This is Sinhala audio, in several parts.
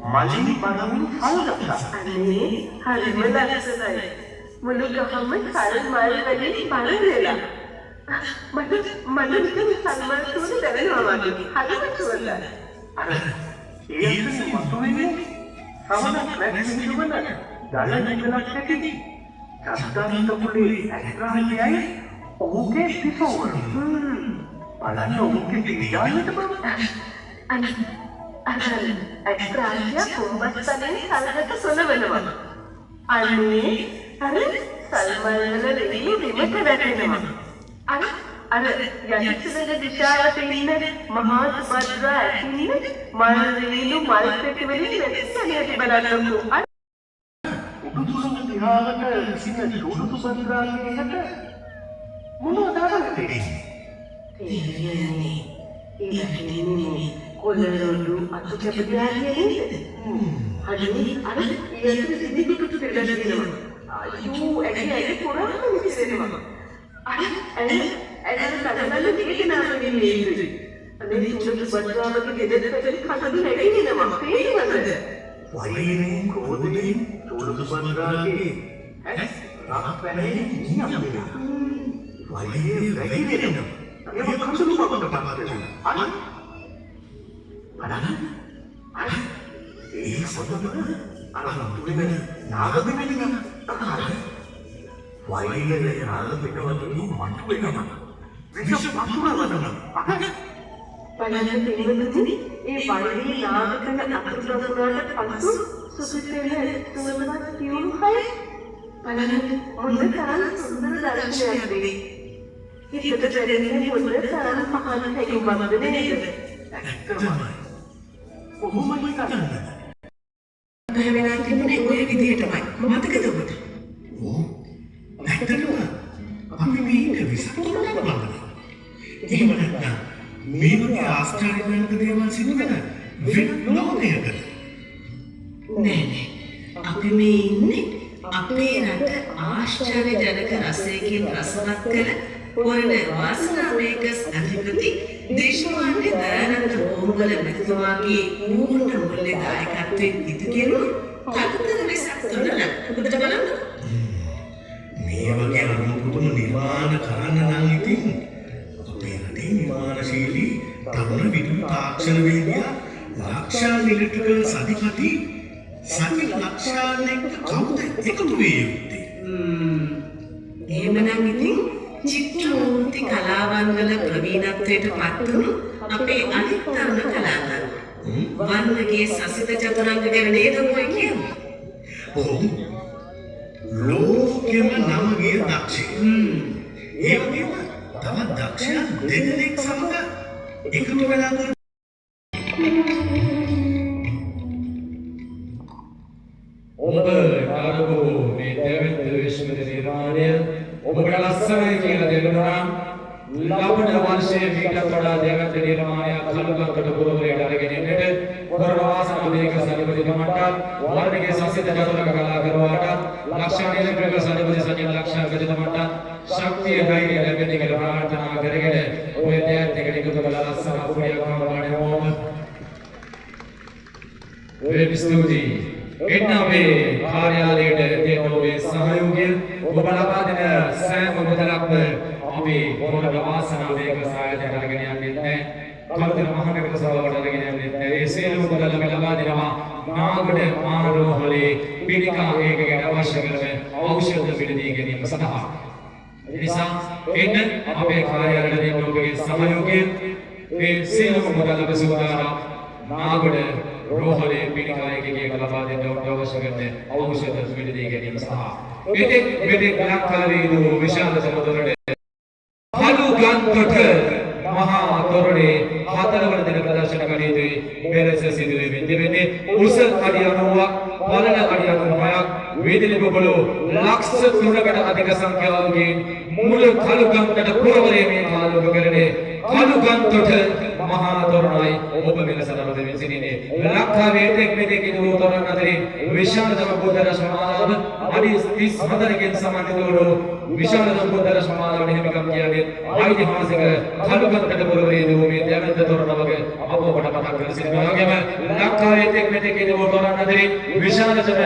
මලින් බලමින් සල්ගත්තා. අනේ හරිම ලස්සනයි. මුළු ගහම සල් මල් වලින් පළදෙලා. මට නිකන් සල්මල් සුවඳ දැනෙනවා වගේ. හරිම සුවඳයි. අර ඒකනේ මතුවේනේ. සමනක් රැගෙන ඉන්නවද? දල නිකලක් ඇති. සද්දාන්ත පුලේ ඇස්රාහයයි ඔහුගේ පිසෝවර. බලන්න ඔහුගේ පිටාලට බං. ඇස්රාහය කුඹස්තනේ සල්ගත සොලවනවා. අනේ අර සල්මල් වල රෙලි බිමට වැටෙනවා. අර යටිසුලක දිශාවට ඉන්න මහා සුභද්‍රා ඇතින්නේ මල් රේණු මල් පෙටි වලින් වැස්සලියට බලන්නකෝ. උඩුසුළු දිහාවට සිටින චූඩු සුභද්‍රාගේ හැට මොනවද අරන්නේ? තේරෙන්නේ ඒ වැටෙන්නේ කොළරොඩු අතු කැපදියාගේ නේද? හරි අර ඊයත් සිදිකුට දෙලා දෙනවා. අයියෝ ඇයි පුරාම විසිරෙනවා. ඇයි කඩවල දෙකනාම වෙන්නේ. අනේ චූඩු සුභද්‍රාගේ දෙදෙනෙක් කඩු නැගිනවා. තේරෙනවද? වයිනේ කෝදේ චූඩු සුභද්‍රාගේ රාක් පැනේ නියම්බේ. වයිනේ වැగిරෙනවා. ඒක කඳුළු මකට පාරට. බලන්න. ඒ සොතම අර තුලේ නාගදෙමිනිය. වයිනේ නාග පිටවතුනි මන්තු වෙනවා. විශේෂ පතුරවනවා. බලන්න දෙවියන්තුනි ඒ වයිනේ නාගකන අතුරුදොරට පසු සුසුතේන තුනවත් තියුණුයි. බලන්න මොන තරම් සුන්දර දර්ශනයක්ද. හිතට දැනෙන්නේ මොන තරම් පහන් හැකියාවක්ද නේද? තමයි. කොහොමද කරන්නේ? වෙලා තිබුණේ ඔය විදිහටමයි. මතකද ඔබට? ඕ. නැත්තටම අපි මේ ඉන්න විසතුනක් බලන්න. එහෙම නැත්නම් මේ වගේ ආශ්චර්යජනක දේවල් සිදු වෙන වෙන ලෝකයක. නෑ. අපි මේ ඉන්නේ අපේ රට ආශ්චර්යජනක රසයකින් රසවත් කළ පොරණ වාසනාමේකස් අධිපති දේශපාලන දයානන්ද බෝම්බල මැතිතුමාගේ පූර්ණ මුල්‍ය දායකත්වයෙන් ඉදිරියන කතර වෙසක් තුනක් ඔබට බලන්න. මේ වගේ අනුපුතුම නිර්මාණ කරන්න නම් ඉතින් අපේ රටේ නිර්මාණශීලී තරුණ විදුලි තාක්ෂණ වේදිකා ලක්ෂාන් ඉලෙක්ට්‍රිකල් සධිපති සති ලක්ෂාන් එක්ක කවුද එකතු විය යුත්තේ? එහෙමනම් ඉතින් චිත්‍රමූර්ති කලාවන් වල ප්‍රවීණත්වයට පත්වුණු අපේ අනිත් තරුණ කලාකරුවෝ වන්නගේ සසිත චතුරංග ගැන නේද ඔය කියන්නේ? ඔව්. ලෝකෙම නම ගිය දක්ෂයෙක්. ඒ වගේම තවත් දක්ෂයන් දෙදෙනෙක් සමග එකතු වෙලා කරන ඔබ කාරකෝ මේ දෙවෙනි විශ්වවිද්‍යාල නිර්මාණය ඔබට ලස්සනයි කියලා දෙන්නා ලබන වර්ෂයේ මීට වඩා දෙවෙනි නිර්මාණයක් කලුගකට පුරවරයට අරගෙන එන්නට පුරවාසන මේක සම්පූර්ණමට වර්ණයේ සංසිත චතුරංග කලාකරුවාට ලක්ෂණ ඉලෙක්ට්‍රිකල් සම්පූර්ණ සංජය ලක්ෂණ ගජතමට ශක්තිය ධෛර්යය ලැබෙන්න කියලා ප්‍රාර්ථනා කරගෙන ඔය දෙයත් එකට එකතු කරලා ලස්සන අපුඩියක් වඩනවා. ඔය ස්තුතියි එන්න අපේ කාර්යාලයට දෙන ඔබේ සහයෝගය ඔබ ලබා දෙන සෑම මුදලක්ම අපේ පොරොන්දු වාසනාවේක සායනයට අරගෙන යන්නේ නැහැ. කවුරුද මහනගර සභාවට අරගෙන යන්නේ නැහැ. ඒ සියලුම මුදල් ලබා දෙනවා නාගඩ මානරෝහලේ පිළිකා ඒකකට අවශ්‍ය කරන ඖෂධ පිළිදී ගැනීම සඳහා. ඒ නිසා එන්න අපේ කාර්යාලයට දෙන ඔබේ සහයෝගය ඒ සියලුම මුදල් ලබා සූදානම් නාගඩ රෝහලේ පිළිකායකගේ ලබා දෙන්න අවශ්‍ය කරන ඖෂධ පිළිදී ගැනීම සඳහා. මෙතෙක් ලංකාවේ වූ විශාල සමුද්‍රයේ කලුගන්තොට මහා තොරණේ හතරවන දින ප්‍රදර්ශන කටයුතුයි මෙලෙස සිදු වෙන්නේ. උස අඩි 90ක් පළල අඩි 99ක් වේදිලි බබලෝ ලක්ෂ 3කට අධික සංඛ්‍යාවකින් මුළු කලුගන්තොට පුරවරේ මේ ආලෝක කරන්නේ කලුගන්තොට මහා තොරණයි ඔබ මෙලසලව දෙමින් සිටින්නේ. ලංකාවේ එක් මෙතෙක් ඉදිවූ තොරණ අතරින් විශාලතම බුද්ධ රශ්මාලාව අඩි 34කින් සමන්විත වූ විශාලතම බුද්ධ රශ්මාලාවට හිමිකම් කියන්නේ ඓතිහාසික කළුගම්කඩ පුරවරයේ වූ මේ දැවැන්ත තොරණ වග අප ඔබට මතක් කර සිටිනවා. වගේම ලංකාවේ එක් මෙතෙක් ඉදිවූ තොරණ අතරින් විශාලතම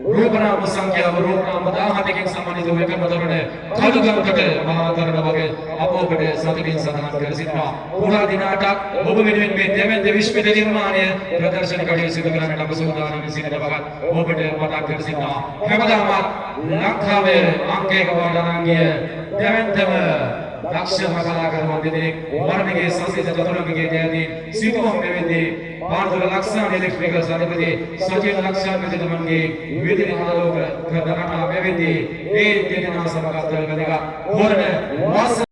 රූපනාම සංඛ්‍යාව රූපනාම 17කින් සමන්විත වූ එකම තොරණ කළුගම්කඩ මහා තොරණ වග අප ඔබට සතුටින් සඳහන් කර සිටිනවා. පුරා දින 8ක් ඔබ වෙනුවෙන් මේ දැවැන්ත විශ්ව නිර්මාණය ප්‍රදර්ශන කටයුතු සිදු කරන්නට අප සූදානම් සිටින බවත් ඔබට මතක් කර සිටිනවා. හැමදාම ලංකාවේ අංකයක වඩාංගිය දැවැන්තම දක්ෂ කලාකරුවන් දෙදෙනෙක් වර්ණගේ සංසිත චතුරංගයේ ජයදී සිටුවම් මෙවැනි පාර්තල ලක්ෂණ ඉලෙක්ට්‍රිකල් සාධකදී සජීව ලක්ෂණ මෙතනමන්ගේ විදුලි ආලෝක කරන මෙවැනි ඒ දෙදෙනා සමග අතර ගලක හොරණ